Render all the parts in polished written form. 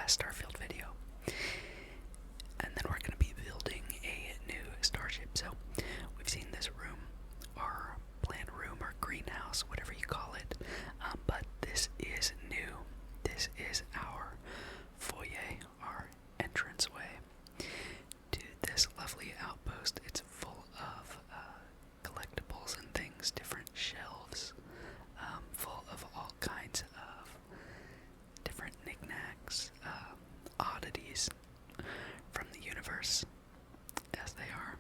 last Starfield video. And then we're going to be building a new starship. So we've seen this room, or plant room, or greenhouse, whatever you call it. But this is new. This is our foyer, our entranceway to this lovely outpost. It's full of collectibles and things, different shelves, full of all kinds of different knickknacks, oddities from the universe, as they are,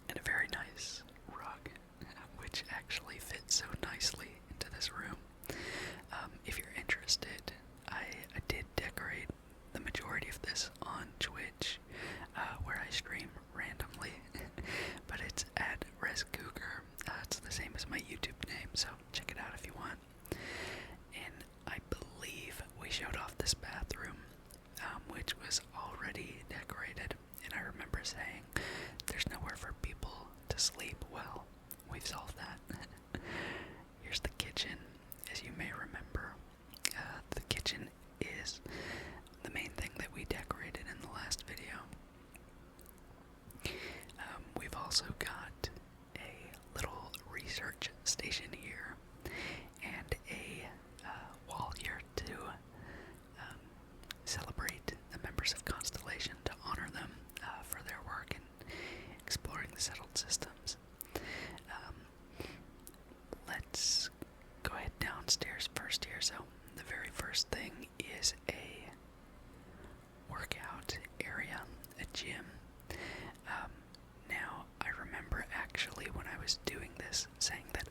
and a very nice rug, which actually fits so nicely into this room. If you're interested, I did decorate the majority of this on Twitch, where I stream randomly, but it's at ResCougar. It's the same as my YouTube name, so check it out if you want. And I believe we showed off this bathroom, which was already decorated, and I remember saying there's nowhere for people to sleep. Well, we've solved that. Here's the kitchen, as you may remember. The kitchen is the main thing that we decorated in the last video. We've also got a little research station here, and a wall here to celebrate the members of Constellation, to honor them for their work in exploring the settled systems. Let's go ahead downstairs first here. So the very first thing is a workout area, a gym. Now, I remember actually when I was doing this saying that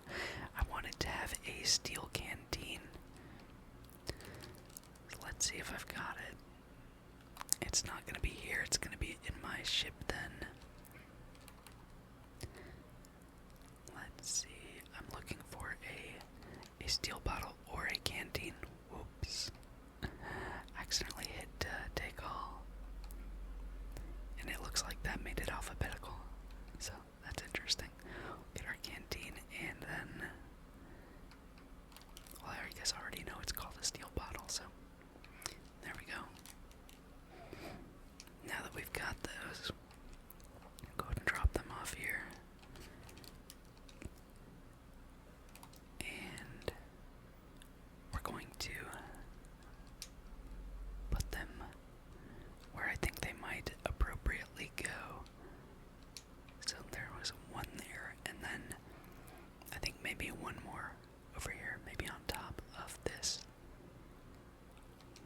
I wanted to have a steel canteen. So let's see if I've got it. It's not going to be here, it's going to be in my ship then. Let's see, I'm looking for a steel bottle or a canteen. Whoops. Accidentally hit take all. And it looks like that made it alphabetical. So that's interesting. Get our canteen, and then, well, I guess I already know it's called a steel bottle, so there we go. Now that we've got those, go ahead and drop them off here. And we're going to put them where I think they might appropriately go. So there was one there, and then I think maybe one more over here, maybe on top of this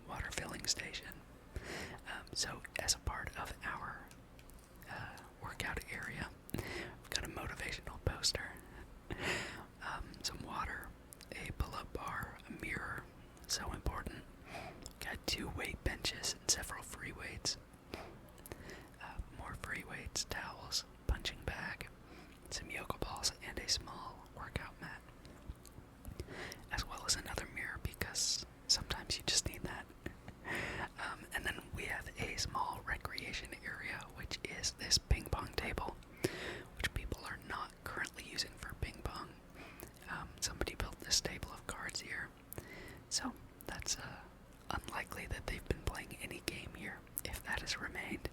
water filling station. So as a part of our workout area, we've got a motivational poster, some water, a pull-up bar, a mirror, so important. Got 2 weight benches and several free weights. More free weights, towels, punching bag, some yoga balls, and a small workout mat. As well as another mirror, because sometimes you just need that. And then we have a small recreation area, which is this ping pong table, which people are not currently using for ping pong. Somebody built this table of cards here, so that's unlikely that they've been playing any game here, if that has remained.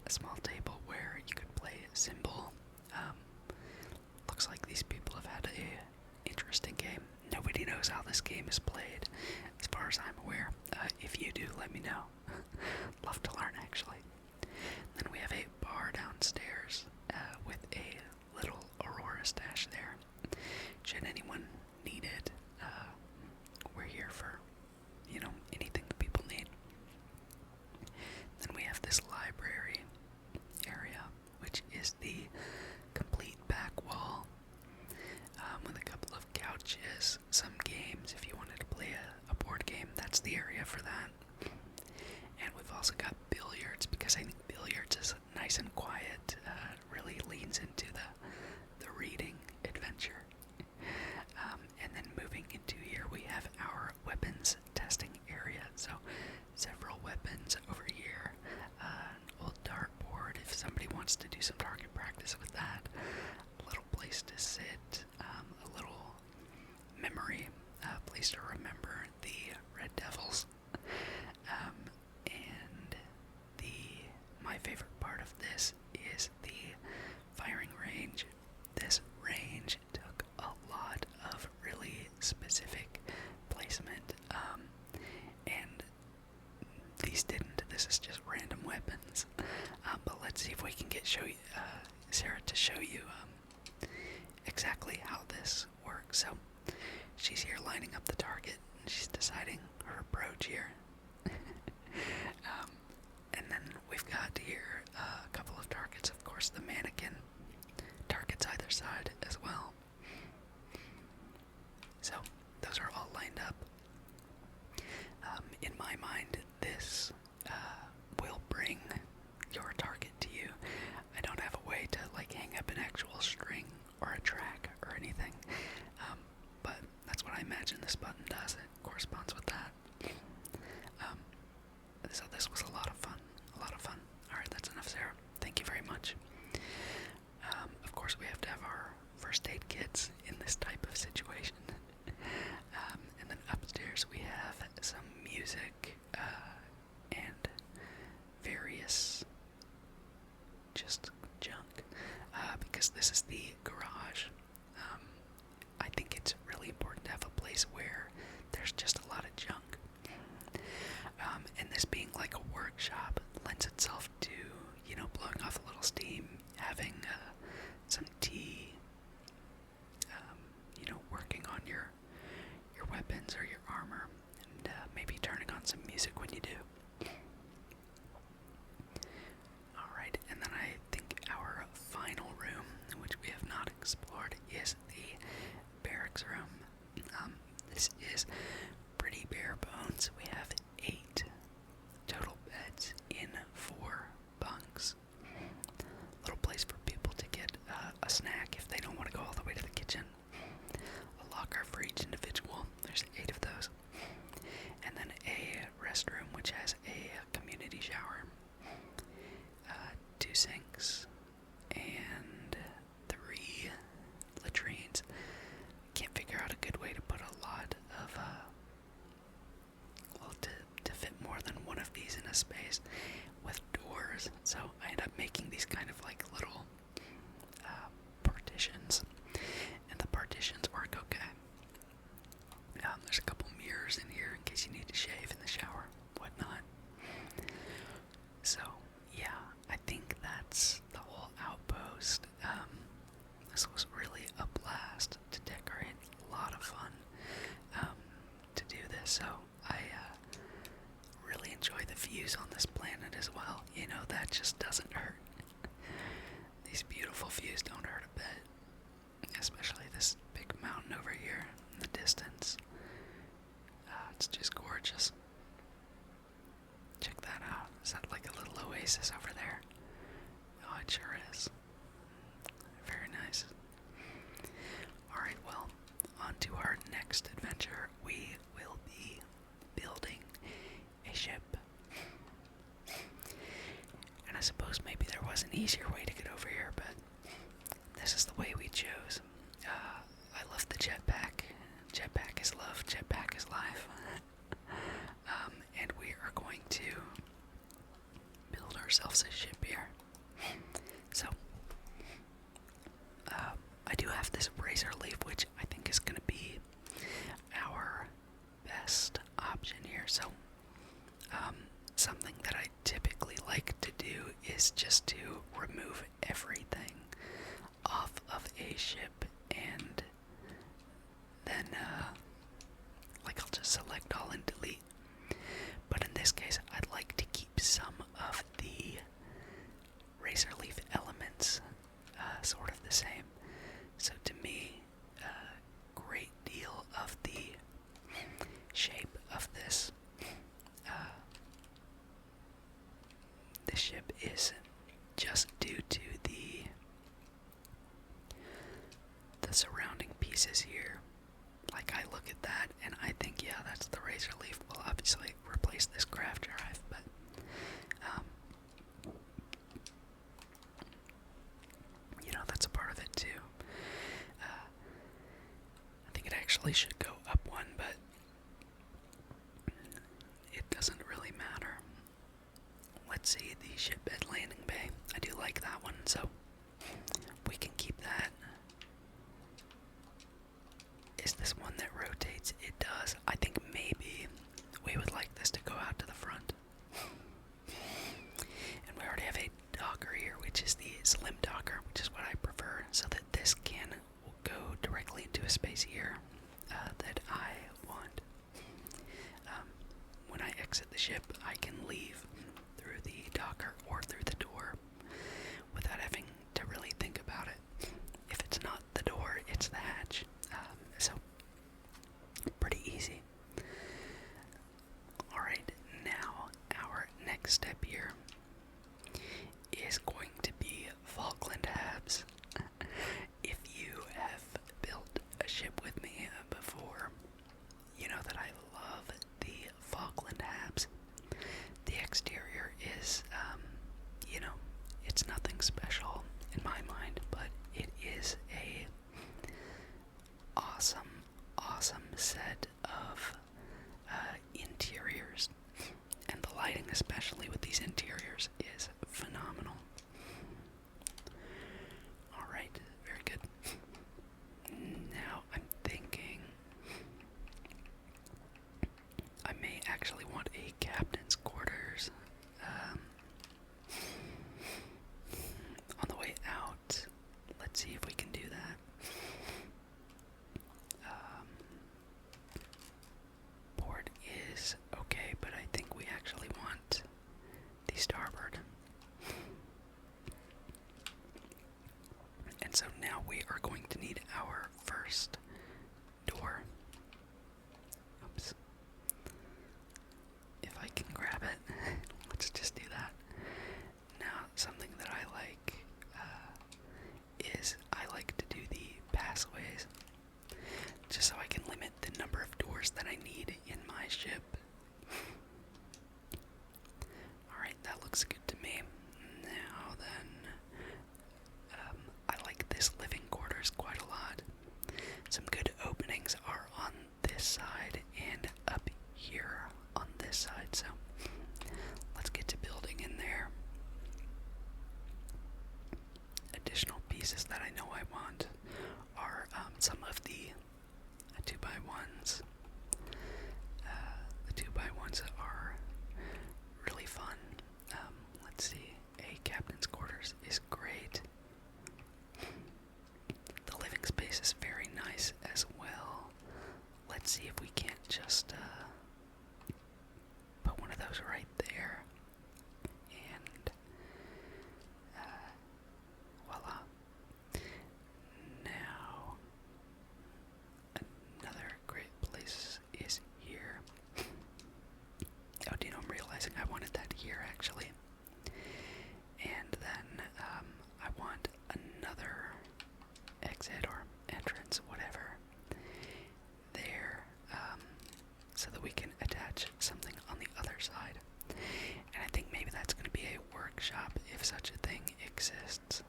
A small table where you could play a symbol. Looks like these people have had a interesting game. Nobody knows how this game is played, as far as I'm aware. If you do, let me know. Love to learn, actually. Then we have a bar downstairs with a little Aurora stash there. Should anyone need it, we're here for, anything that people need. Then we have this library area, which is the complete back wall, with a couple of couches, some games. If you wanted to play a board game, that's the area for that. And we've also got billiards, because I think billiards is nice and quiet, really leans into the reading adventure. And then moving into here, we have our weapons testing area. So several weapons over here, an old dartboard if somebody wants to do some target practice with that, a little place to sit, a little memory place to remember the specific placement, and these didn't. This is just random weapons. But let's see if we can get Sarah to show you exactly how this works. So she's here lining up the target, and she's deciding her approach here. And then we've got here a couple of targets. Of course, the mannequin targets either side as well. So those are all lined up. In my mind, this will bring your target to you. I don't have a way to like hang up an actual string or a track or anything, but that's what I imagine this button does. It corresponds with that. So this was a lot of fun. Alright, that's enough, Sarah. Thank you very much. Of course, we have to have our first aid kits in this type of situation. And then upstairs we have some music and various just junk, because this is the garage. I think it's really important to have a place where there's just a lot of junk. And this being like a workshop lends itself to, blowing off a little steam, having some tea, working on your weapons or your armor, and maybe turning on some music when you do. Alright, and then I think our final room, which we have not explored, is the barracks room. This is pretty bare bones. We have 8 total beds in 4 bunks. Little place for people to get a snack if they don't want to go all the way to the kitchen. A locker for each individual. There's 8 of those. And then a restroom which has a community shower, 2 sinks, and 3 latrines. Can't figure out a good way to put a lot of to fit more than one of these in a space with doors, so I end up making these kind of like little partitions, and the partitions work okay. There's a couple mirrors in here in case you need to shave in the shower, whatnot. So yeah, I think that's the whole outpost. This was really a blast to decorate, a lot of fun to do this, so I really enjoy the views on this planet as well. That just doesn't hurt. These beautiful views don't hurt a bit, especially this big mountain over here in the distance. It's just gorgeous. Check that out. Is that like a little oasis over there? Oh, it sure is. Very nice. Alright, well, on to our next adventure. We will be building a ship. And I suppose maybe there was an easier way to get over here, but this is the way we chose. I love the jetpack. Jetpack is love. Jetpack is life. And we are going to build ourselves a ship here. So, I do have this razor leaf, which I think is going to be our best option here. So, something that I typically like to do is just to remove everything off of a ship, and then I'll just select all and delete. But in this case, I'd like to keep some of the razor leaf elements sort of the same. So to me, a great deal of the shape of this ship is just due to the surrounding pieces here. Like, I look at that and I think, yeah, that's the razor leaf. We'll obviously replace this craft drive, but that's a part of it too. I think it actually should go up one, but it doesn't really matter. Let's see, the shipbed landing bay. I do like that one, so we can keep that. Is this one that rotates? because I think maybe we would like this to go out to the front. And we already have a docker here, which is the slim docker, which is what I prefer, so that this can go directly into a space here that I want. When I exit the ship, I can leave through the docker or through the door without having to really think about it. If it's not the door, it's the hatch. So, pretty easy. Alright, now our next step here is going to be Falkland Habs. If you have built a ship with me before, you know that I love the Falkland Habs. The exterior is, it's nothing special in my mind, but it is a awesome set of interiors, and the lighting, especially with these interiors, is phenomenal. Alright, very good. Now I'm thinking I may actually want a captain's quarters. On the way out, let's see if we can do that. Port is okay, but I think we actually want the starboard. And so now we are going to need our first door. Oops. If I can grab it, let's just do that. Now, something that I like is I like to do the pathways, just so I can limit the number of doors that I need in my ship. Alright, that looks good to me. Now then, I like this living quarters quite a lot. Some good openings are on this side and up here on this side, so let's get to building in there. Additional pieces that I know I want are some of the 2x1s. The 2x1s are really fun. Let's see, a captain's quarters is great. The living space is very nice as well. Let's see if we can't just put one of those right there. And voila. Now, another great place is here. Oh, do you know, I'm realizing I wanted that here, actually. And then, I want another exit or entrance, whatever, there, so that we can attach something on the other side. And I think maybe that's going to be a workshop, if such a thing exists.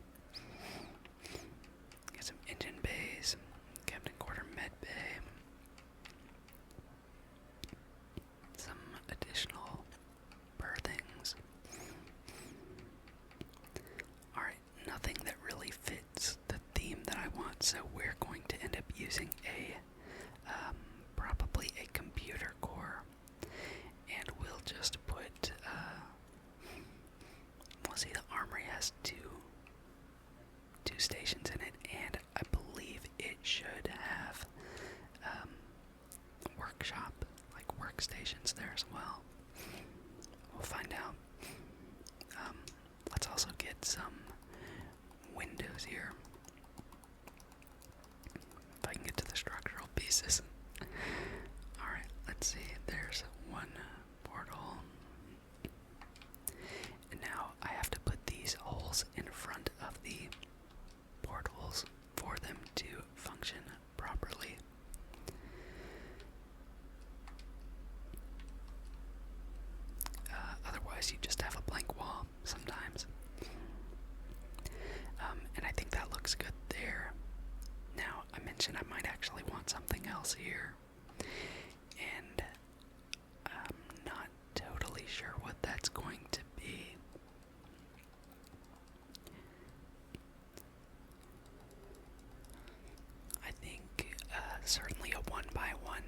Get some engine bays, captain quarter med bay, some additional berthings. Alright, nothing that really fits the theme that I want, so we're going to end up using a probably a computer core, and we'll just put we'll see, the armory has two stations in it, and I believe it should have workshop, like workstations there as well. We'll find out. Let's also get some windows here. If I can get to the structural pieces. Alright, let's see. There's one portal. And now I have to put these holes in front of the portals for them to function properly. Otherwise, you just have a blank wall sometimes. And I think that looks good there. Now, I mentioned I might actually want something else here. And I'm not totally sure what that's going to be. I think certainly a 1x1,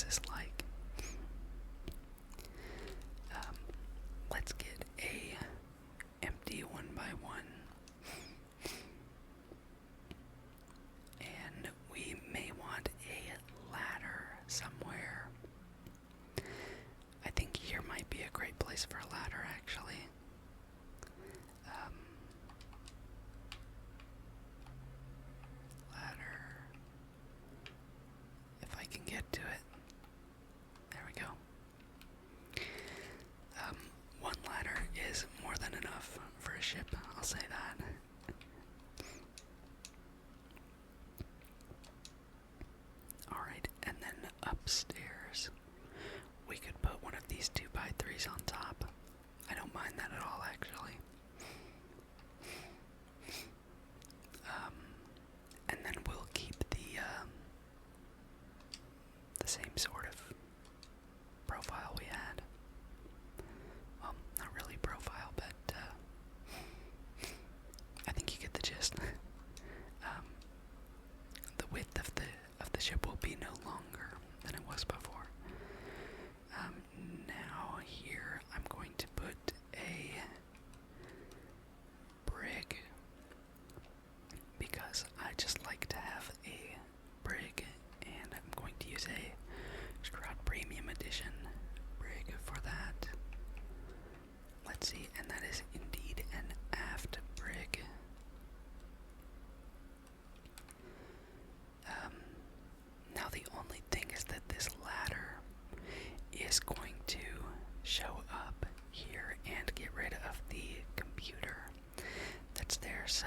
this is like. Let's get a empty 1x1. And we may want a ladder somewhere. I think here might be a great place for a ladder, actually. Ladder. If I can get to it. There we go. One ladder is more than enough for a ship, I'll say that. Alright, and then upstairs, we could put one of these 2x3s on top. I don't mind that at all, actually. And then we'll keep the same sort of profile we had. Well, not really profile, but I think you get the gist. The width of the ship will be no longer than it was before. Now here I'm going to put a brig because I just like to have a brig, and I'm going to use a Stroud Premium Edition brig for that. Let's see, and that is indeed an aft brig. Now the only thing is that this ladder is going to show up here and get rid of the computer that's there, so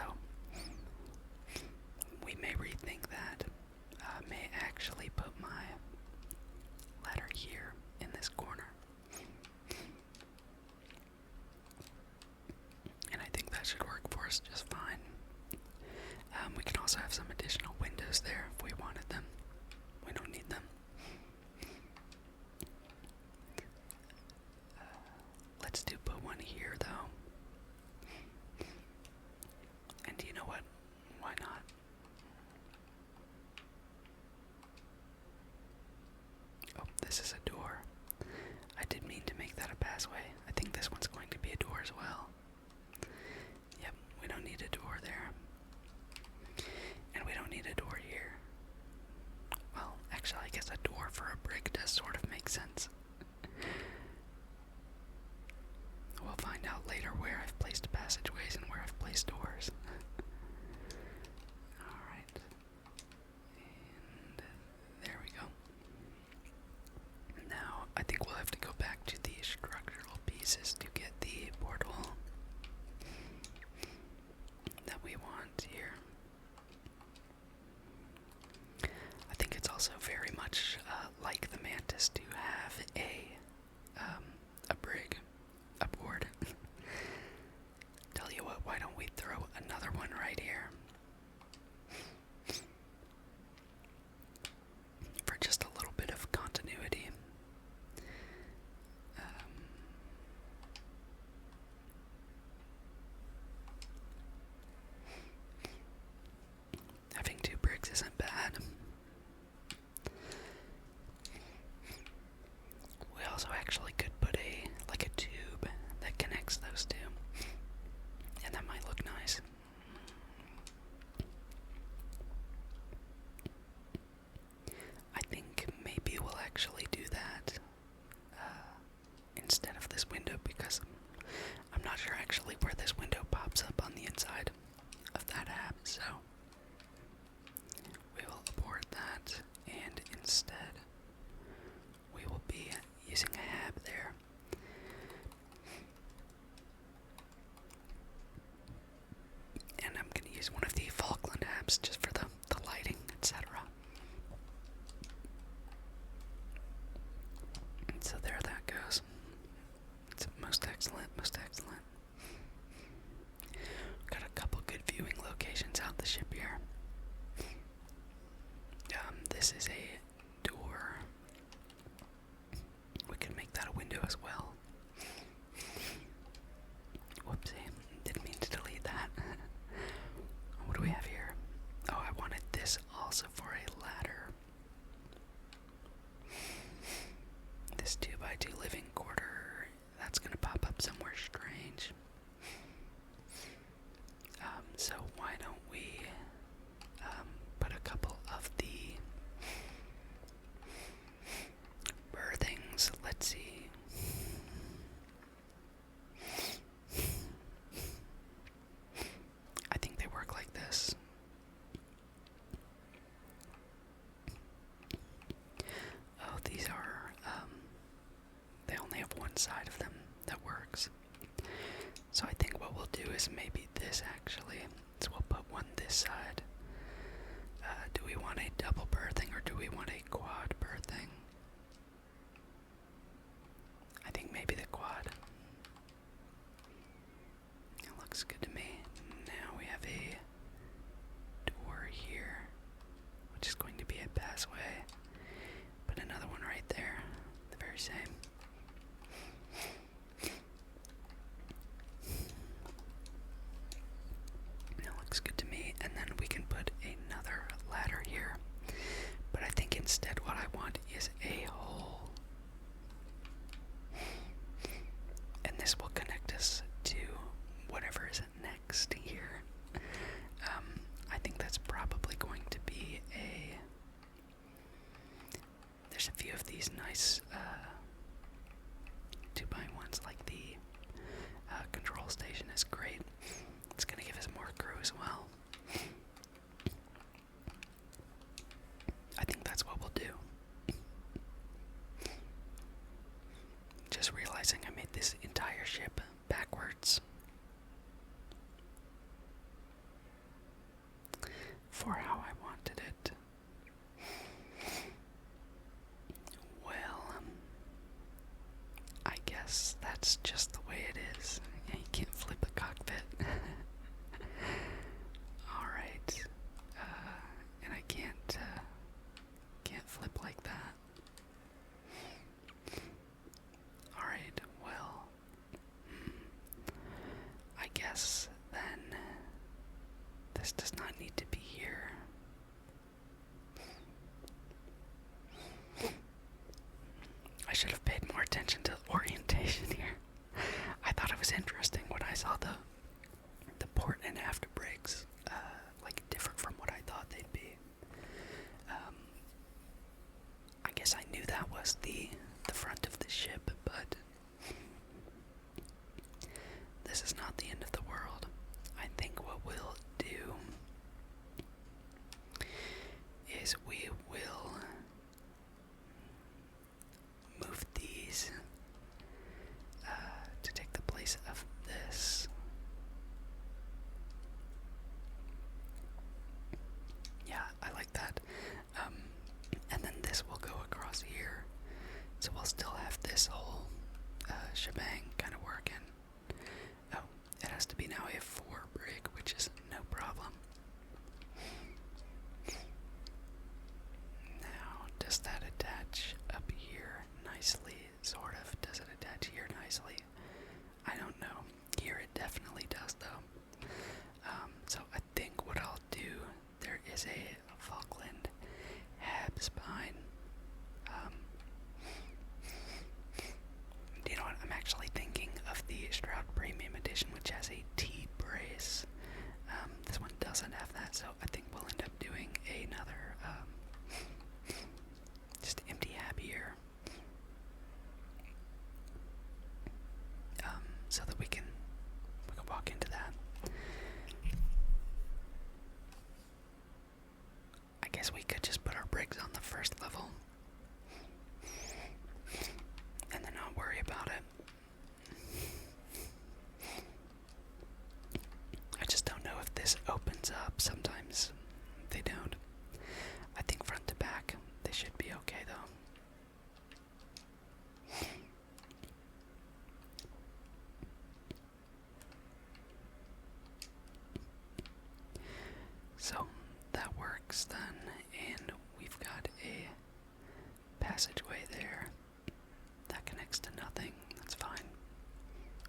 we may rethink that. May actually put my ladder here in this corner. And I think that should work for us just fine. We can also have some additional windows there if we wanted them. We don't need them. Let's put one here though. And you know what? Why not? Oh, this is a door. I did mean to make that a passway. I think this one's going to be a door as well. Yep, we don't need a door there. And we don't need a door here. Well, actually, I guess a door for a brick does sort of make sense. We'll find out later where I've placed passageways and where I've placed doors. Alright. And there we go. Now, I think we'll have to go back to the structural pieces to get the portal that we want here. I think it's also very much like the Mantis to have a brig aboard. Tell you what, why don't we throw another one right here? For just a little bit of continuity. Having two brigs isn't bad. We also actually could put a tube that connects those two, and that might look nice. I think maybe we'll actually do that instead of this window, because I'm not sure actually where this window pops up on the inside of that app, so we will abort that, and instead we will be using a hab there. And I'm going to use one of the Falkland habs just for the lighting, etc. So there that goes. It's most excellent, most excellent. Got a couple good viewing locations out the ship here. This is a door. We can make that a window as well. one side of them that works. So I think what we'll do is maybe this actually. So we'll put one this side. Do we want a double berthing or do we want a quad berthing? I think maybe the quad. It looks good to me. Now we have a door here, which is going to be a passway. Put another one right there, the very same. It looks good to me. And then we can put another ladder here. But I think instead what I want is a hole. And this will connect us to whatever is next here. I think that's probably going to be there's a few of these nice 2x1s, like the control station is great. It's going to give us more crew as well. I think that's what we'll do. Just realizing I made this entire ship backwards. For how I wanted it. Well, I guess that's just the way it is. Yeah, you can't flip a cockpit. Alright. And I can't flip like that. Alright, well. I guess then this does not need to be here. I should have paid more attention to the orientation here. I thought it was interesting when I saw the port and aft brakes, like different from what I thought they'd be. I guess I knew that was the front of the ship, but this is not the end of the world. I think what we'll do is we will move these to take the place of this. Yeah, I like that. And then this will go across here. So we'll still have this whole shebang kind of working. Oh, it has to be now a 4 brake, which is no problem. Now, does that attach up here nicely? Sort of. Does it attach here nicely? I don't know. Here it definitely does, though. So I think what I'll do, there is a Falkland hab spine. You know what? I'm actually thinking of the Stroud Premium Edition, which has a T-brace. This one doesn't have that, so I think we'll end up doing another just empty hab here, so that we can walk into that. I guess we could just put our brakes on the first level and then not worry about it. I just don't know if this opens up. Sometimes they don't. I think front to back, they should be okay though. So that works then, and we've got a passageway there that connects to nothing. That's fine.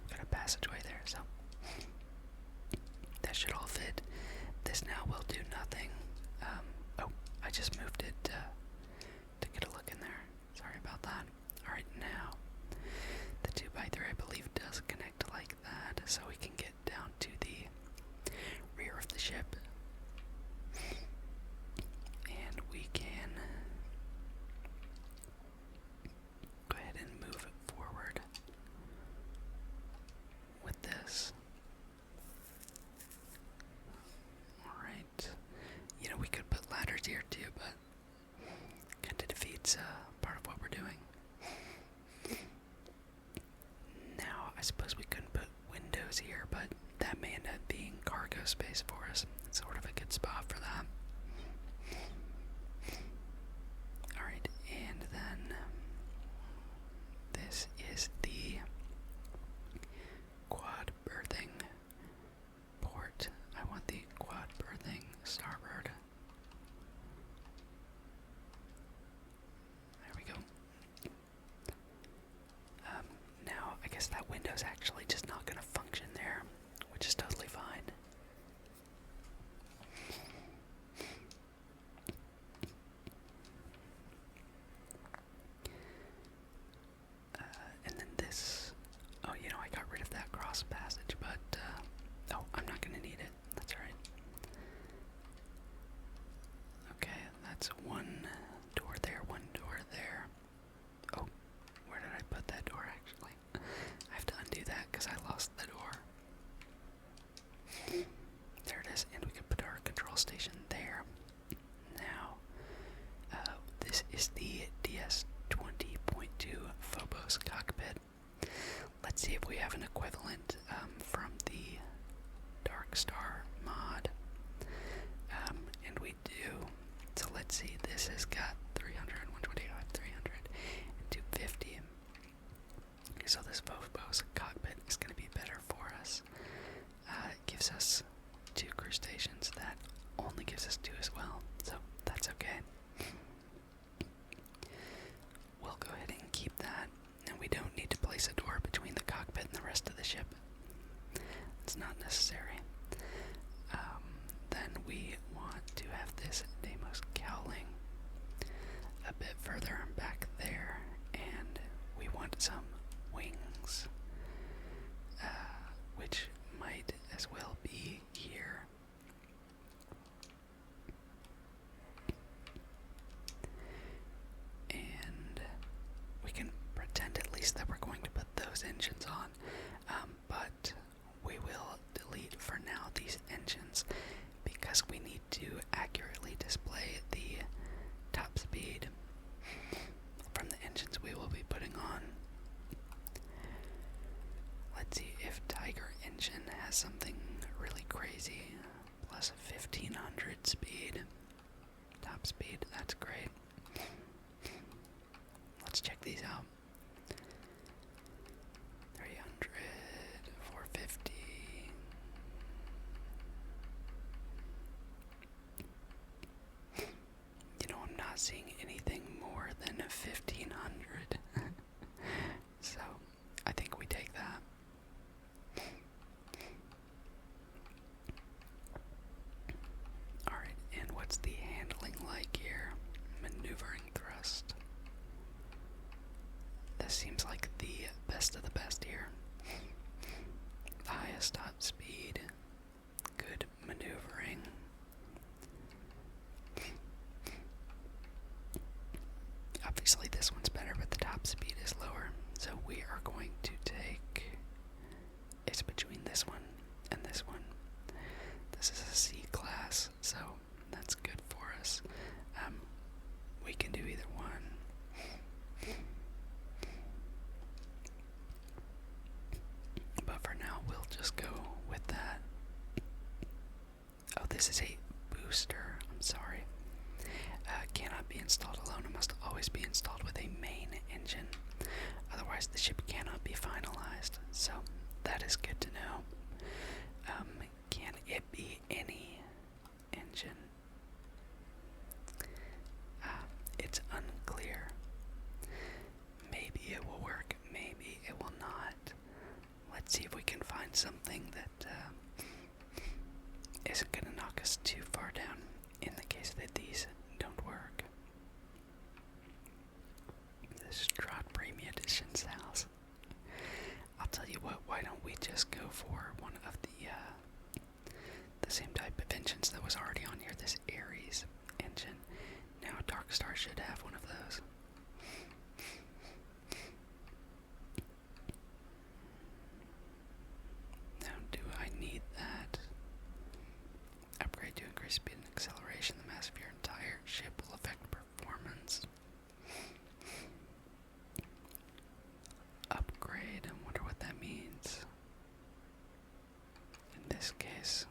We've got a passageway there, so that should all fit. This now will do nothing. Oh, I just moved it to get a look in there. Sorry about that. Alright, now the 2x3 I believe does connect like that, so we can get down to the rear of the ship. And we can go ahead and move it forward with this. Alright. You know, we could put ladders here too, but kind of defeats part of what we're doing. space for us. It's sort of a good spot for that. Alright, and then this is the quad berthing port. I want the quad berthing starboard. There we go. Now, I guess that window's actually just not going to function there, which is totally fine. And then this, oh, I got rid of that cross passage, but, oh, I'm not going to need it. That's right. Okay, that's one door there, one door there. Oh, where did I put that door, actually? I have to undo that because I lost the door. There it is, and we can put our control station there. Now, this is the DS20.2 Phobos cockpit. Let's see if we have an equivalent from the Dark Star mod. And we do. So let's see, this has got 300, 125, 300, and 250. So this Phobos cockpit is going to be better for us. It gives us 2 crew stations. That only gives us 2 as well, so that's okay. We'll go ahead and keep that, and we don't need to place a door between the cockpit and the rest of the ship. It's not necessary. Then we want to have this Deimos cowling a bit further back there, and we want some wings, which might as well be here. And we can pretend at least that we're going to put those engines on, but we will delete for now these engines because we need to accurately display the top speed from the engines we will be putting on. Let's see if Tiger engine has something really crazy. Plus 1500 speed. Top speed, that's great. Let's check these out. 300, 450. I'm not seeing anything more than 1500. So, I think we take that. Alright, and what's the handling like here? Maneuvering thrust. This seems like the best of the best here. The highest top speed, good maneuvering. Obviously this one's better, but the top speed is lower. So we are going to take, it's between this one and this one. This is a C class, so that's good for us. We can do either one. But for now, we'll just go with that. Oh, this is a booster. I'm sorry. Cannot be installed alone. It must always be installed with a main engine. Otherwise, the ship cannot be finalized. So, that is good to know. Can it be any engine? It's unclear. Maybe it will work. Maybe it will not. Let's see if we can find something that isn't going to knock us too far down in the case that these don't work. This Strahd Premium Edition's house. I'll tell you what, why don't we just go for one of the same type of engines that was already on here, this Ares engine. Now Dark Star should have one of those. Now, do I need that? Upgrade to increase speed and acceleration. The mass of your entire ship will affect performance. Upgrade, I wonder what that means. In this case,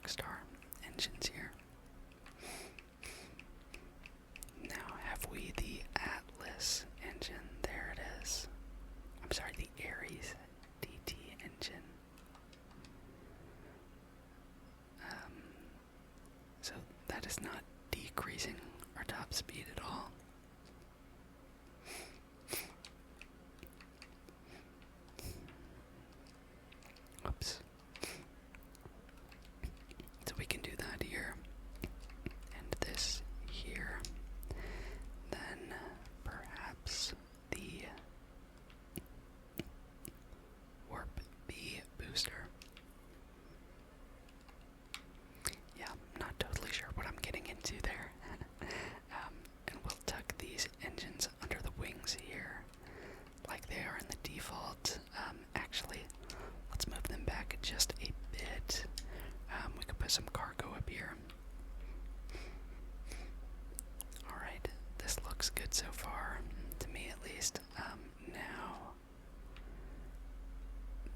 Darkstar engines here. Now, have we the Atlas engine? There it is. I'm sorry, the Ares DT engine. So that is not decreasing our top speed at all. Oops. So we can do that here. And this here. Then perhaps the Warp B booster. Yeah, I'm not totally sure what I'm getting into there. And we'll tuck these engines under the wings here, like they are in the default. Actually, let's move them back just a bit. We could put some cargo up here. Alright, this looks good so far, to me at least. Now,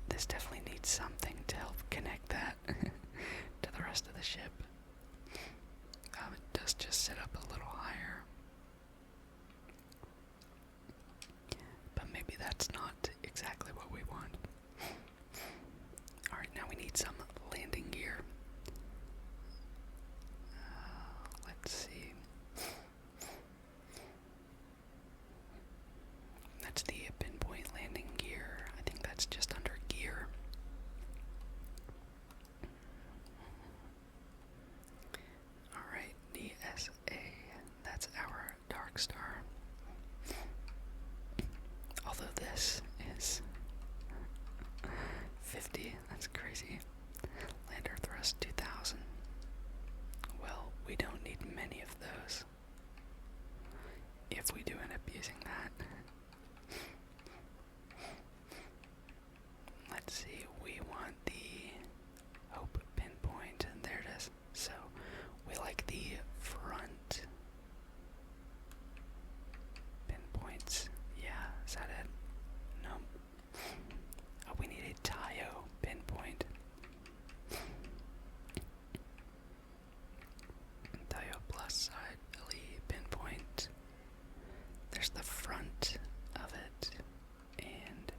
this definitely needs something to help connect that to the rest of the ship. It does just sit up a little higher. But maybe that's not exactly what we want. Alright, now we need some landing gear. Let's see. That's the pinpoint landing gear. I think that's just under gear. Alright, DSA. That's our Darkstar. Although this is 50, that's crazy. Lander thrust 2000. Well, we don't need many of those. If we do end up using that. Let's see, we want the Hope pinpoint, and there it is. So, we like the front pinpoints. Yeah, is that it? No. Oh, we need a Tayo pinpoint. Tayo plus side LE pinpoint. There's the front of it. And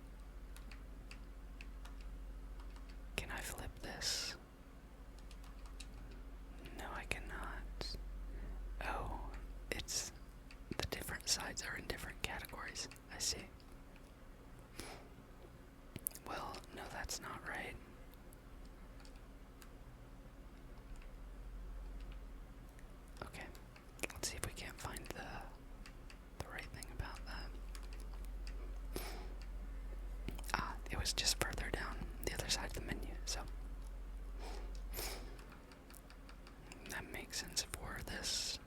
can I flip this? No, I cannot. Oh, it's the different sides are in different categories. I see. Well, no, that's not right. Okay, let's see if we can't find the right thing about that. Ah, it was just further down the other side of the menu, so that makes sense for this.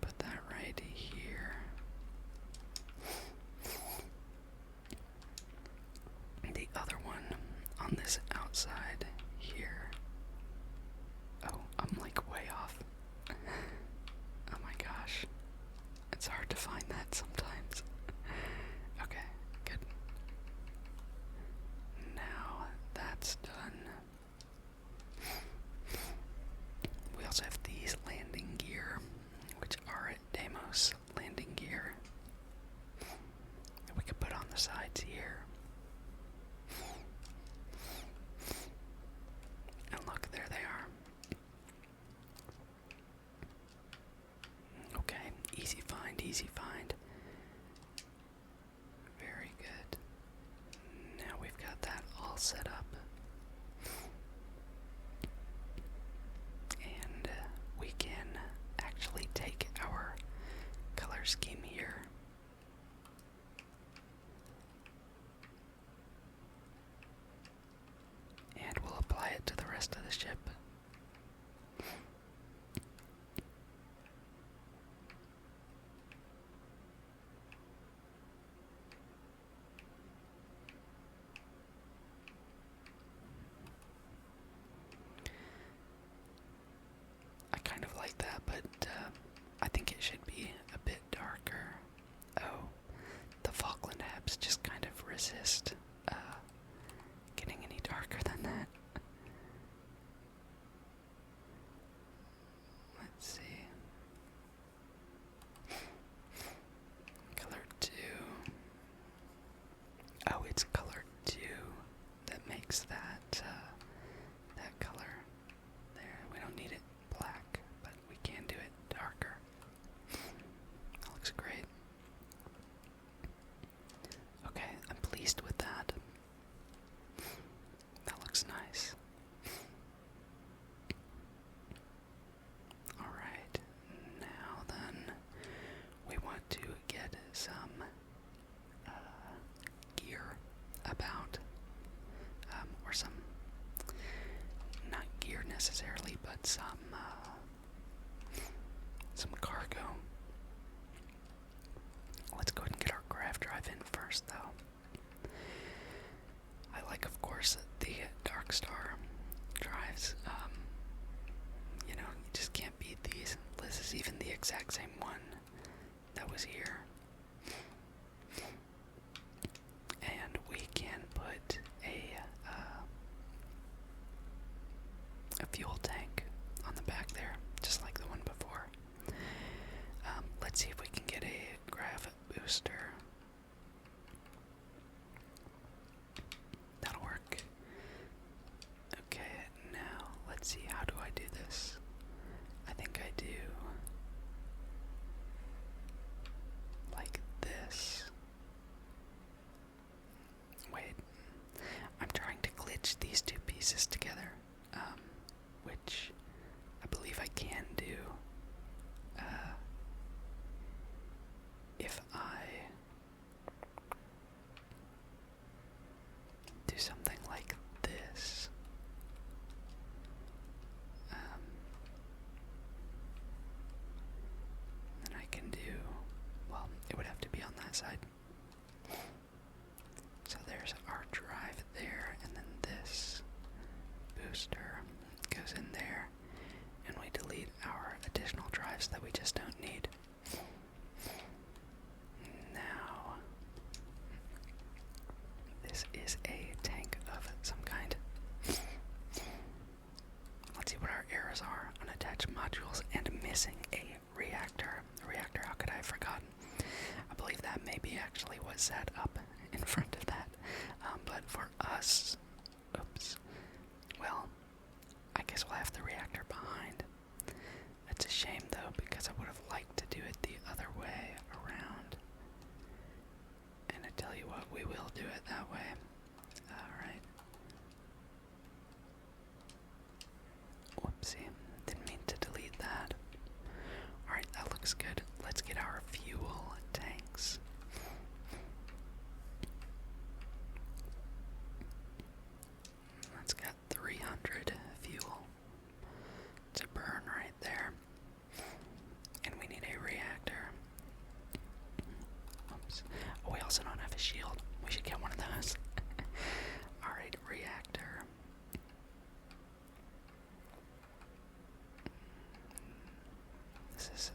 Put that right here. The other one on this outside here. Oh, I'm like way off. Oh my gosh. It's hard to find that sometimes. Okay, good. Now that's done. We also have these landing gear, which are Deimos landing gear, that we could put on the sides here. And look, there they are. Okay, easy find, easy find. Very good. Now we've got that all set up. And we can actually take our color scheme here. And we'll apply it to the rest of the ship. I kind of like that, but I think it should be a bit darker. Oh, the Falkland apps just kind of resist getting any darker than that. put some cargo. Let's go ahead and get our grav drive in first, though. I like, of course, the Dark Star drives. You just can't beat these. This is even the exact same one that was here. And we can put a fuel tank on the back there, just like the one before. Let's see if we can get a grav booster. That'll work. Okay, now let's see, how do I do this? I think I do like this. Wait, I'm trying to glitch these two pieces together, which I believe I can do if I do something like this. Then I can do, well, it would have to be on that side. So there's our drive there, and then this booster goes in there, and we delete our additional drives that we just don't need. Now, this is a tank of some kind. Let's see what our errors are. Unattached modules and missing a reactor. A reactor, how could I have forgotten? I believe that may be actually what's set up in front of that. But for us, oops, well, I guess we'll have the reactor behind. It's a shame though, because I would have liked to do it the other way around. And I tell you what, we will do it that way. Alright. Whoopsie, didn't mean to delete that. Alright, that looks good. Let's get our fuel tanks. That's got 300 fuel. It's a burn right there. And we need a reactor. Oops. Oh, we also don't have a shield. We should get one of those. Alright, reactor. This is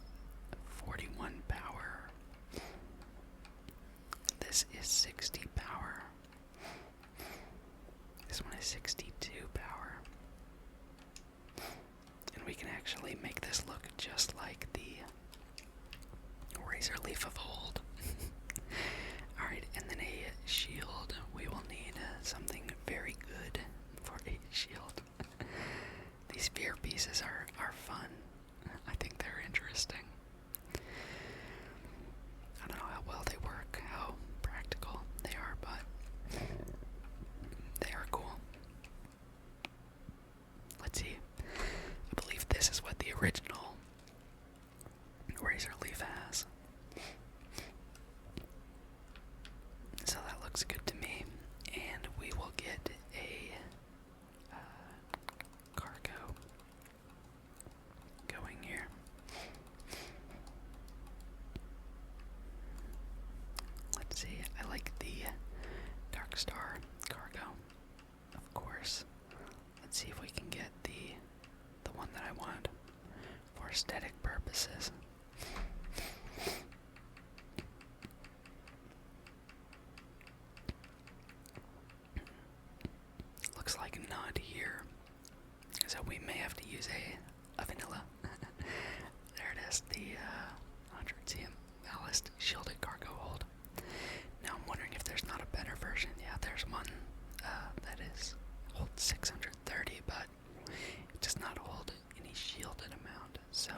41 power. This is 60 power. This one is 62 power. And we can actually make this look just like the Razor Leaf of old. Alright, and then a shield. We will need something very good for a shield. These spear pieces are fun. I think they're interesting. I don't know how well they work, how practical they are, but they are cool. Let's see. I believe this is what the original Razor Leaf has. So that looks good to me. And we will get a cargo going here. Let's see. I like the Dark Star cargo, of course. Let's see if we can get the one that I want for aesthetic purposes. Looks like not here, so we may have to use a vanilla. There it is, the 100 cm ballast shielded cargo hold. Now I'm wondering if there's not a better version. Yeah, there's one that is hold 630, but it does not hold any shielded amount. So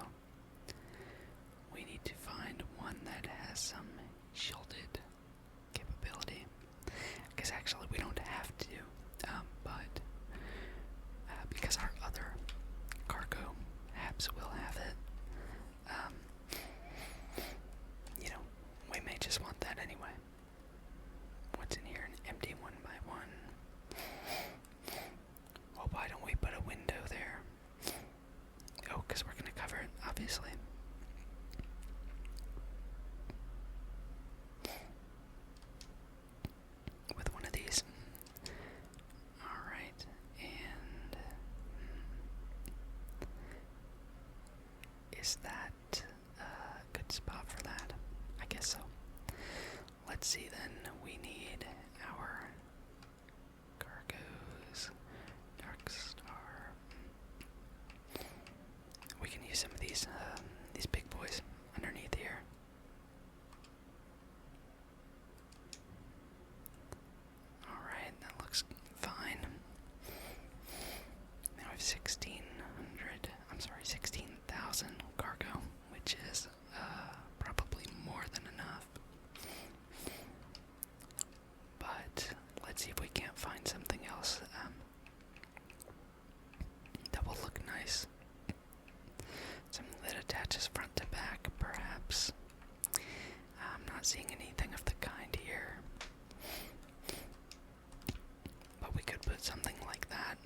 is that a good spot for that? I guess so. Let's see then. We need our cargoes. Dark Star. We can use some of these big boys underneath here. Alright, that looks fine. Now I have 16,000 cargo, which is probably more than enough. But let's see if we can't find something else that will look nice. Something that attaches front to back, perhaps. I'm not seeing anything of the kind here. But we could put something like that.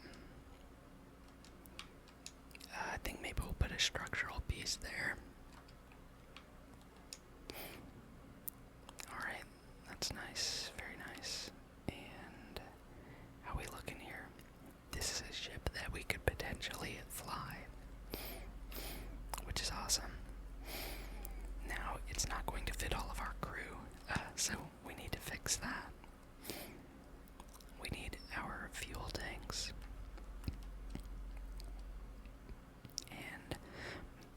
I think maybe we'll put a structural piece there. Alright, that's nice, very nice. And how we looking here? This is a ship that we could potentially fly, which is awesome. Now, it's not going to fit all of our crew, so we need to fix that. We need our fuel tanks. And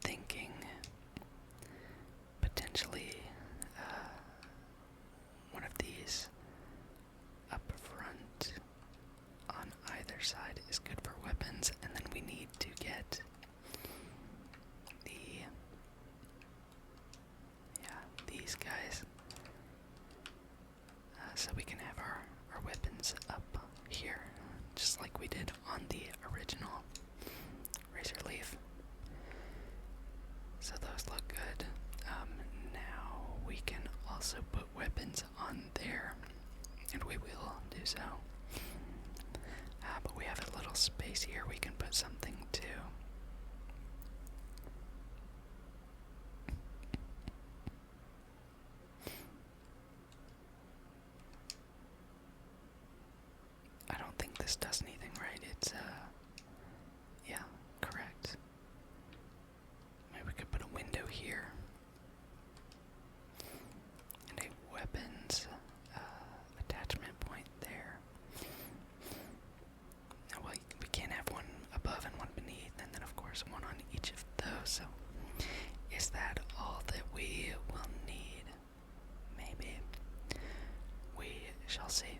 thinking potentially one of these up front on either side is good for weapons, and then we need to get these guys so we can have our weapons up here, just like we did on the original Razor Leaf. So those look good. Now we can also put weapons on there, and we will do so. But we have a little space here we can put something too. I don't think this does anything, right? It's, yeah, correct. Maybe we could put a window here. And a weapons attachment point there. Now, we can't have one above and one beneath, and then, of course, one on each of those. So, is that all that we will need? Maybe. We shall see.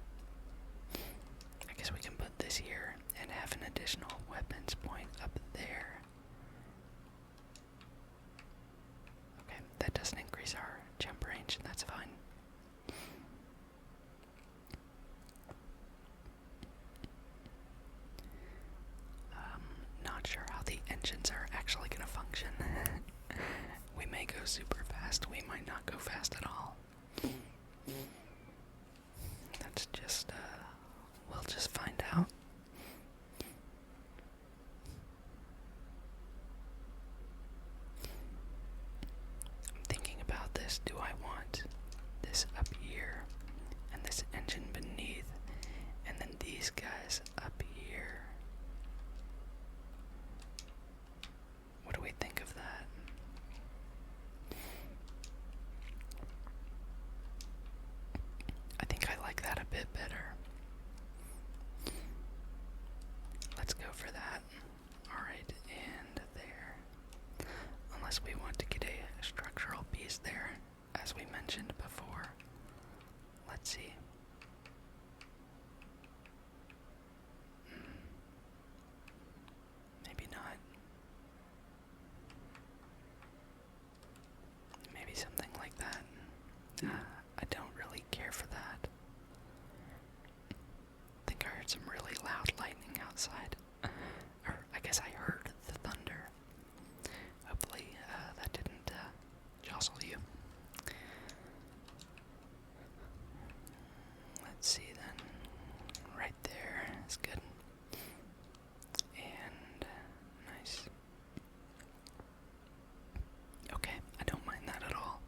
I guess we can put this here and have an additional weapons point up there. Okay, that doesn't increase our jump range, that's fine. Not sure how the engines are actually going to function. We may go super fast, we might not go fast at all. That's just, we'll just find out. I'm thinking about this. Do I want this up here and this engine beneath, and then these guys up here? What do we think of that? I think I like that a bit better. Let's go for that. Alright, and there. Unless we want to get a structural piece there, as we mentioned before. Let's see. Maybe not. Maybe something like that. I don't really care for that. I think I heard some really loud lightning outside. Or I guess I heard the thunder. Hopefully that didn't jostle you. Let's see then. Right there is good. And nice. Okay, I don't mind that at all.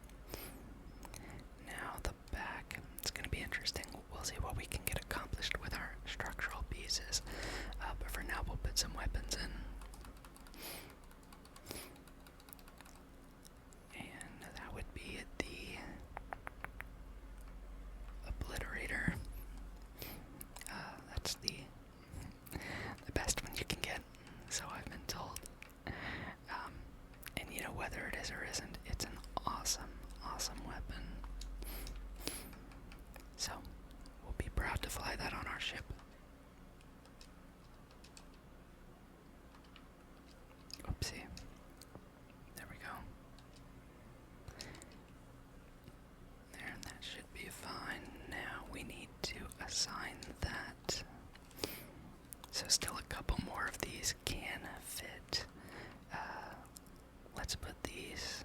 Now the back, it's going to be interesting. We'll see what we can get accomplished with our structural pieces. But for now, we'll put some weapons in. you know, whether it is or isn't, it's an awesome, awesome weapon. So, we'll be proud to fly that on our ship. Oopsie. There we go. There, and that should be fine. Now we need to assign that. So still a couple more of these can fit. Let's put these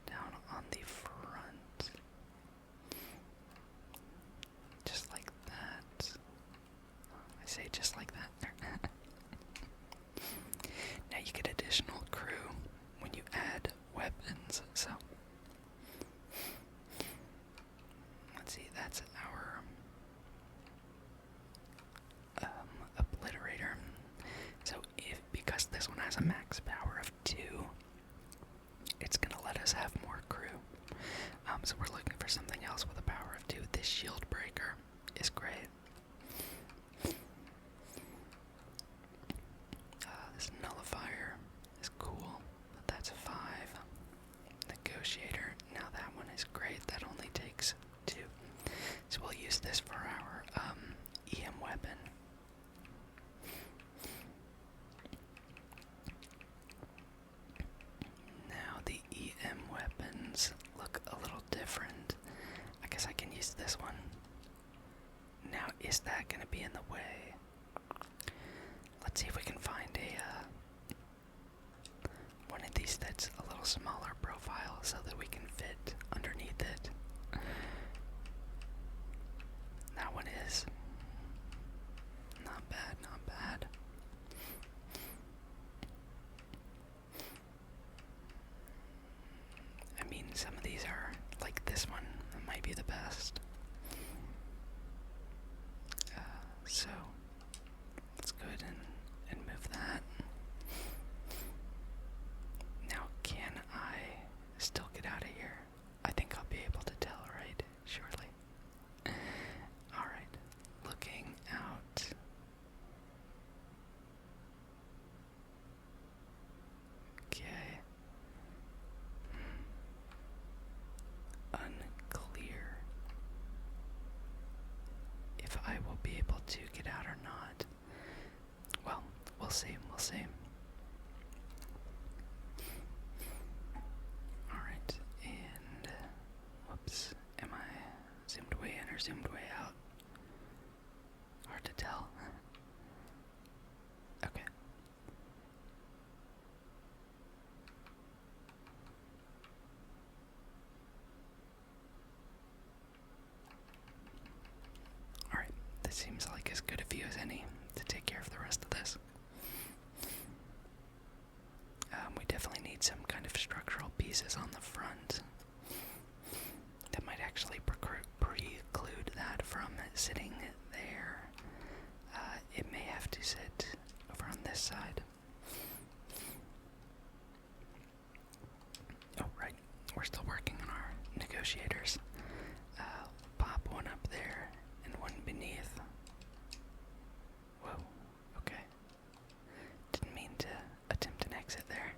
down on the front. Just like that. I say just like that. Now you get additional crew when you add weapons, so let's see, that's our obliterator. So because this one has a max power of 2, it's gonna let us have more crew. So we're looking for something else with a power of 2. This shield breaker is great. This nullifier is cool, but that's 5. Negotiator, now that one is great. That only takes 2. So we'll use this for our EM weapon. Now the EM weapons look a little different. I guess I can use this one. Now, is that going to be in the way? Let's see if we can find one of these that's a little smaller profile so that we can fit underneath it. That one is not bad, not bad. I mean, some of these are like this one. That might be the best. So let's go ahead and move that. Now, can I still get out of here? I think I'll be able to tell, right? Surely. Alright, looking out. Okay. Unclear if I will be able to get out or not. Well, we'll see, we'll see. Alright, and whoops, am I zoomed way in or zoomed way out? Hard to tell. Okay. Alright, this seems like as good a view as any to take care of the rest of this. We definitely need some kind of structural pieces on the front that might actually preclude that from sitting there. It may have to sit over on this side. Oh, right. We're still working on our negotiators. Pop one up there and one beneath. Whoa, okay. Didn't mean to attempt an exit there.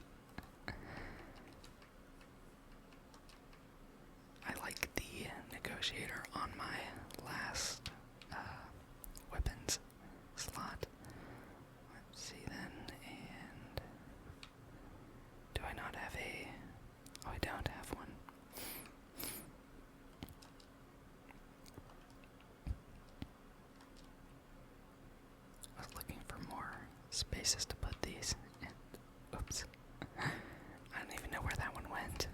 I like the negotiator on my last weapons slot. Let's see then, and do I not have a... Oh, I don't have one. I was looking for more spaces to put these. And, oops. I don't even know where that one went.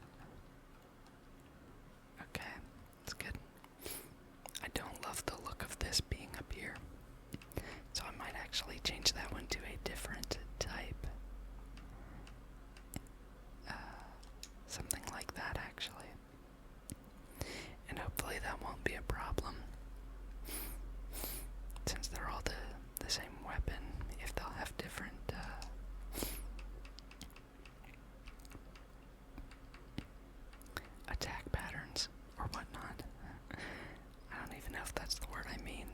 Okay, that's good. I don't love the look of this being up here, so I might actually change that one to a different type. Something like that, actually. And hopefully that won't be a problem, since they're all the same weapon, if they'll have different attack patterns or whatnot. I don't even know if that's the word I mean.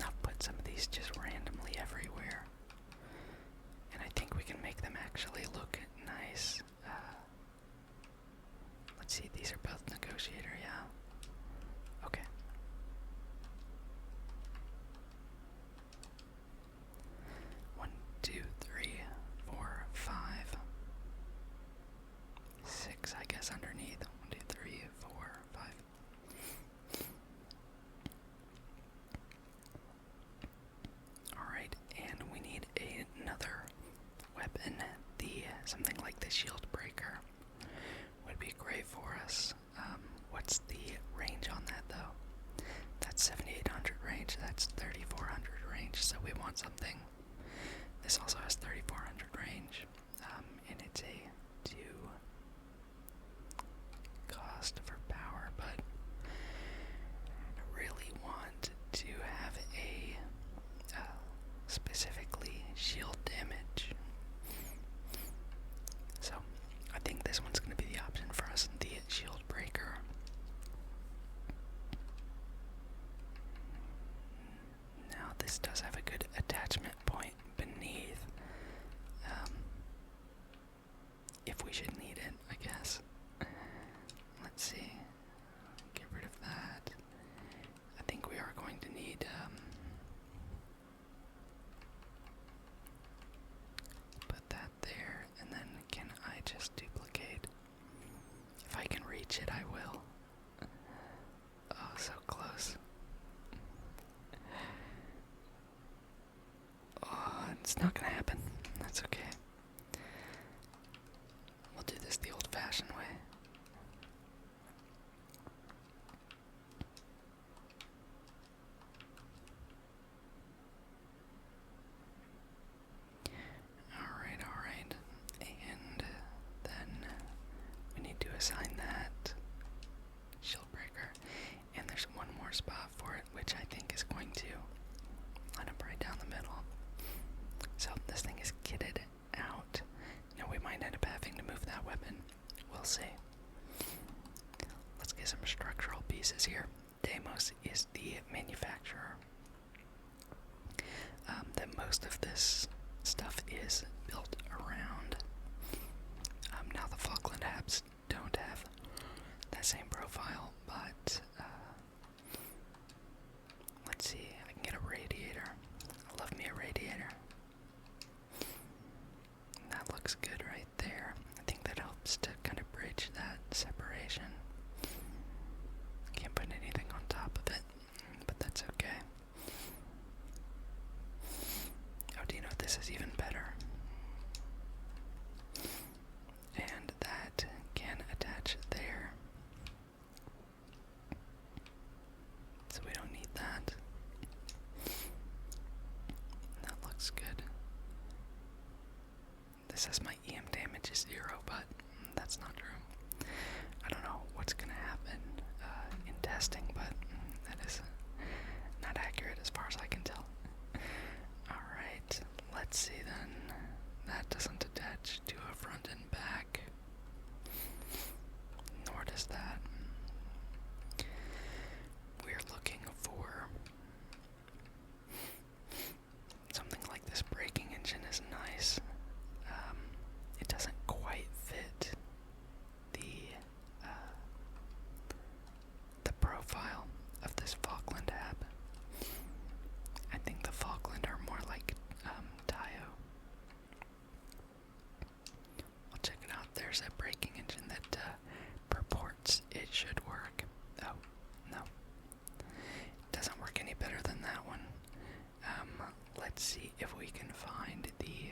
I'll put some of these just randomly everywhere, and I think we can make them actually look want something. This also has 3400 range, and it's a 2 cost for power, but I really want to have a specifically shield damage. So I think this one's going to be the option for us, the shield breaker. Now this does have a good attachment point beneath, if we should need it, I guess. Let's see, get rid of that. I think we are going to need, put that there, and then can I just duplicate? If I can reach it, I will. Oh, so close. Oh, it's not gonna happen. That's okay. We'll do this the old-fashioned way. Alright. And then we need to assign that shield breaker. And there's one more spot for it, which I think is going to line up right down the middle. So this thing is kitted out. Now we might end up having to move that weapon. We'll see. Let's get some structural pieces here. Deimos is the manufacturer. That most of this stuff is built around. Now the Falkland apps don't have that same profile, but let's see, I can get a radiator. I love me a radiator. That looks good right there. I think that helps to kind of bridge that separation. Can't put anything on top of it, but that's okay. Oh, do you know this is even better? And that can attach there. So we don't need that. That looks good. This says my EM damage is 0, but that's not true. I don't know what's going to happen in testing, but that is not accurate as far as I can tell. Alright, let's see then. That doesn't attach to a front and back. Nor does that. We're looking for something like this. Braking engine is nice. It doesn't quite fit the profile of this Falkland app. I think the Falkland are more like Tayo. I'll check it out. There's a braking engine that purports it should work. Oh, no. It doesn't work any better than that one. Let's see if we can find the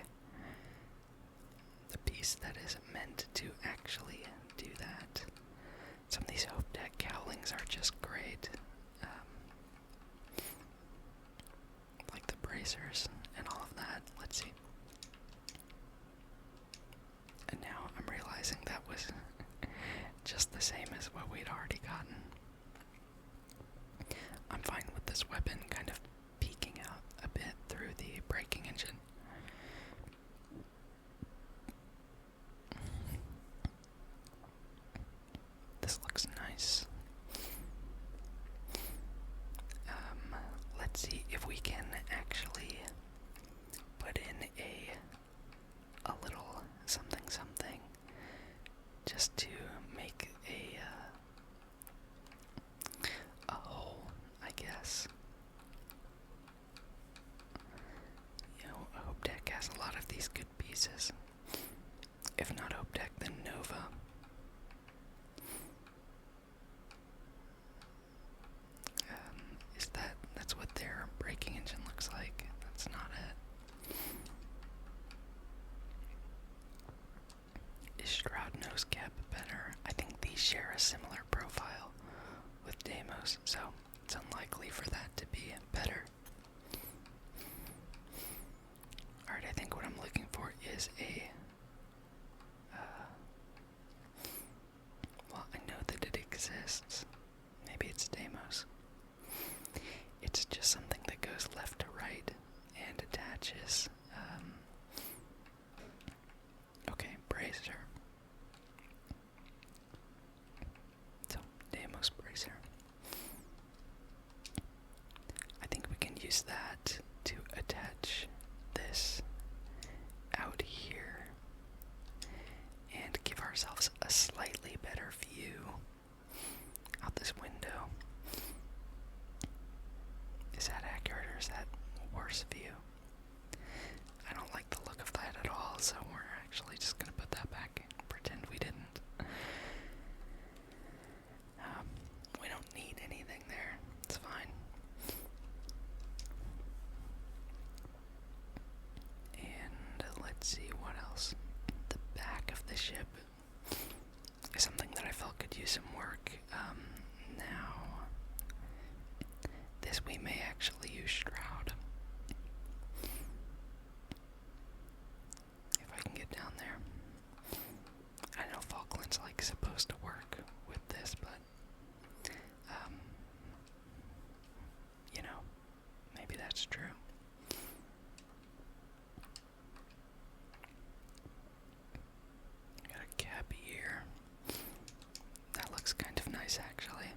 piece that is meant to actually do that. Some of these Hope Deck cowlings are just great. Like the bracers and all of that. Let's see. And now I'm realizing that was just the same as what we'd already gotten. I'm fine with this weapon kind of peeking out a bit through the braking engine. This looks nice. Let's see if we can actually put in a little something just to make a hole, I guess. You know, Hope Deck has a lot of these good pieces. If not Hope Deck, then Nova. That's what their braking engine looks like. That's not it. Is Shroud Nose Cap better? I think these share a similar profile with Deimos, so it's unlikely for that to be better. is a, well, I know that it exists. Maybe it's Deimos. It's just something that goes left to right and attaches. Okay, bracer. So, Deimos bracer. I think we can use that to attach this out here and give ourselves a slightly better view out this window. Is that accurate or is that worse view? I don't like the look of that at all, so we're actually just gonna put that back and pretend we didn't. We don't need anything there. It's fine. And let's see what else. The back of the ship is something that I felt could use some work. Now, this we may actually use Shroud. If I can get down there. I know Falkland's like supposed to work with this, but you know, maybe that's true. Got a cap here. That looks kind of nice, actually.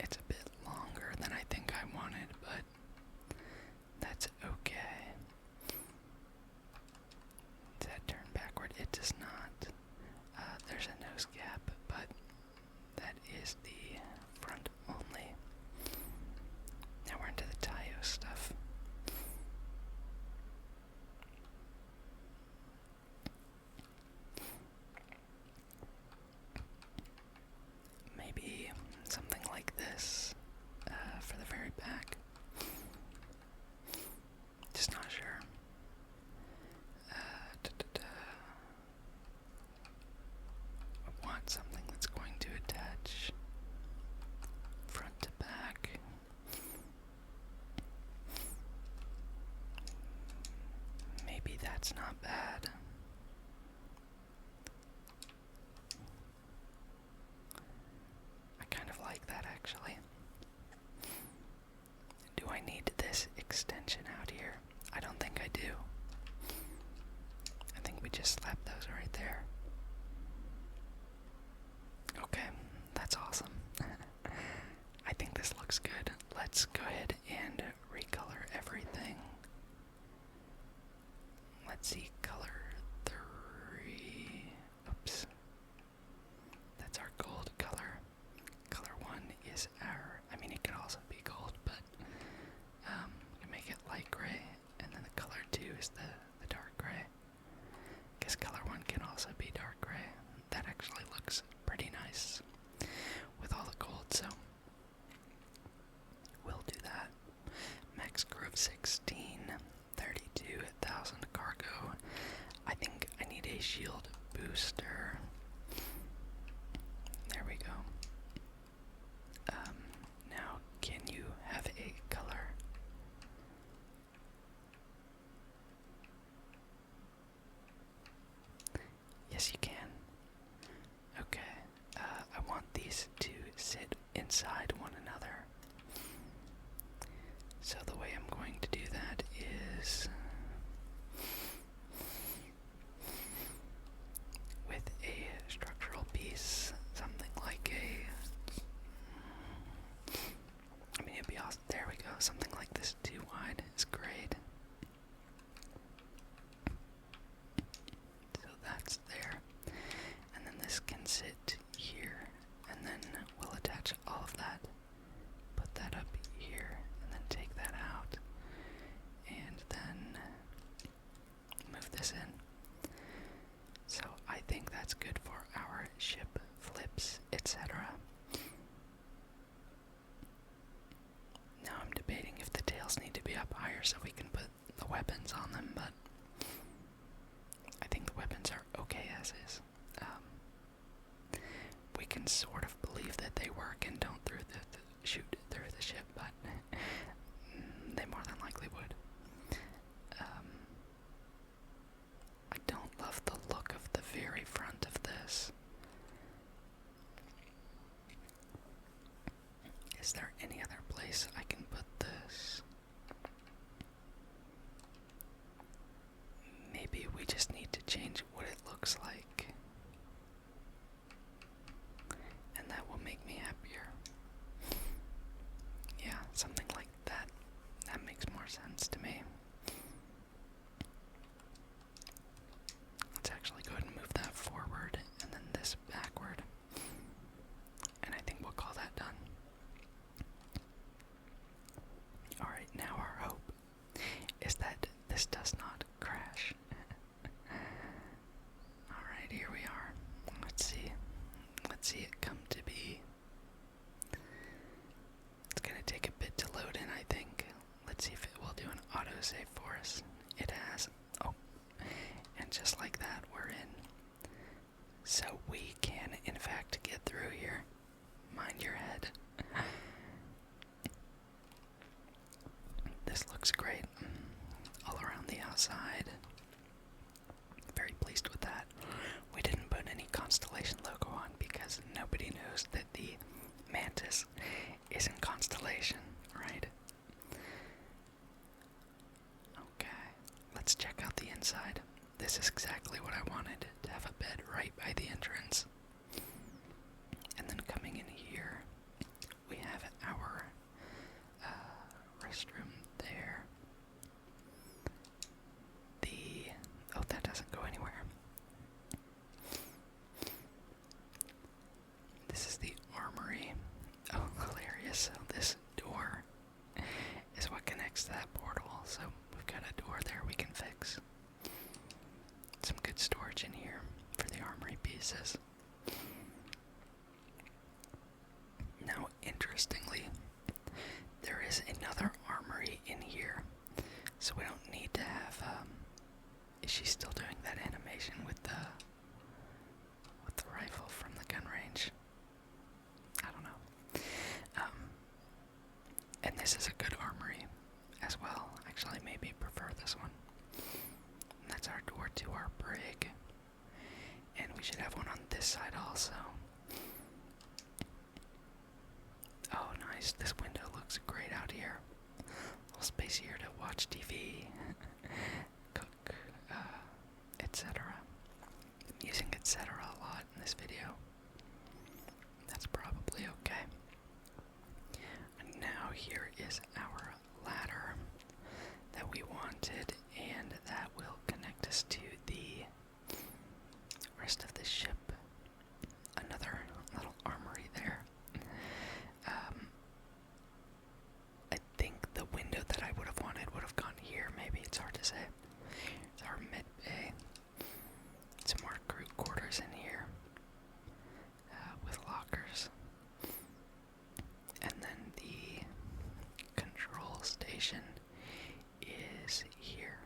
It's a bit longer than I think I wanted, but that's okay. Does that turn backward? It does not. There's a nose gap, but that is the front only. Now we're into the Tayo stuff. Maybe something like this for the very back. Just not sure. I want something that's going to attach front to back. Maybe that's not bad. I kind of like that, actually. Do I need this extension out here? I don't think I do. I think we just slap those right there. Okay, that's awesome. I think this looks good. Let's go ahead and recolor everything. Let's see, color 3. Oops. That's our gold color. Color 1 is our, I mean, it could also be gold, but we can make it light gray, and then the color 2 is the dark gray. I guess color 1 can also be dark gray. That actually looks pretty nice with all the gold, so we'll do that. Max crew of 16, 32,000 cargo. I think I need a shield booster. There we go. Now, can you have a color? Yes, you can. Okay. I want these to sit inside one another. So the way I'm going to do that is with a structural piece, something like I mean, it'd be awesome. There we go. Something like this 2 wide is great. So that's there. And then this can sit here. And then we'll attach all of that. Put that up here. And then take that out. And then move this in. So I think that's good for our ship flips, etc. Now I'm debating if the tails need to be up higher so we can put the weapons on them, but I think the weapons are okay as is. We can sort of believe that they work and don't shoot through the ship, but they this does not crash. Alright, here we are. Let's see. Let's see it come to be. It's gonna take a bit to load in, I think. Let's see if it will do an autosave for us. It has. Oh. And just like that, we're in. So we can, in fact, get through here. Mind your head. This looks great. All around the outside. Very pleased with that. We didn't put any Constellation logo on because nobody knows that the Mantis isn't Constellation, right? Okay, let's check out the inside. This is exactly what I wanted, to have a bed right by the entrance. And then coming in here, we have our restroom there. Oh, that doesn't go anywhere. This is the armory. Oh, hilarious. So this door is what connects to that portal. So we've got a door there we can fix. Some good storage in here for the armory pieces. Now, interestingly, there is another armory in here. So we don't need to have, is she still doing that animation with the rifle from the gun range? I don't know. And this is a good armory as well. Actually, maybe prefer this one. And that's our door to our brig. And we should have one on this side also. Oh, nice. This window looks great out here. A little space here to watch TV, cook, etc. I'm using etc. a lot in this video. That's probably okay. And now here is our ladder that we wanted, and that will connect us to the rest of the ship. Another little armory there. I think the window that I would have wanted would have gone here. Maybe, it's hard to say. It's our mid bay. Some more crew quarters in here with lockers. And then the control station is here.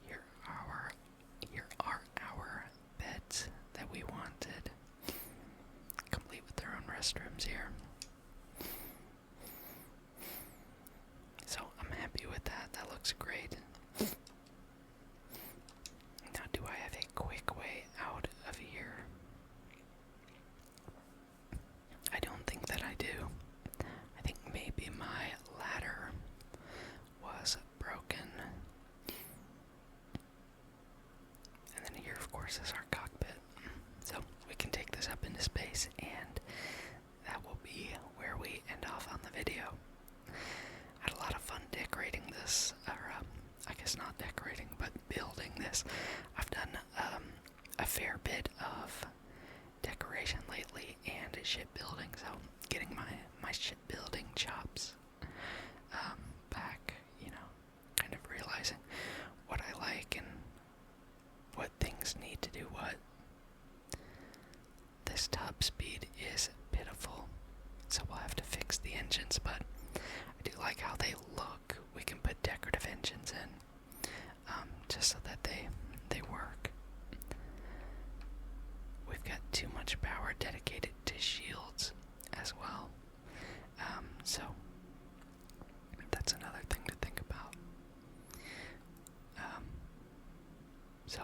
Here are our beds that we wanted, complete with their own restrooms here. So I'm happy with that. That looks great. Now, do I have a quick way out of here? I don't think that I do. I think maybe my ladder was broken. And then here, of course, is our cockpit. So we can take this up into space, and that will be where we end off on the video. I had a lot of fun decorating this, or I guess not decorating, but building this. I've done a fair bit of decoration lately and shipbuilding, so getting my shipbuilding chops back, kind of realizing what I like and what things need to do what. This top speed is pitiful, so we'll have to fix the engines, but I do like how they look. We can put decorative engines in, just so that they work. We've got too much power dedicated to shields as well, so that's another thing to think about. So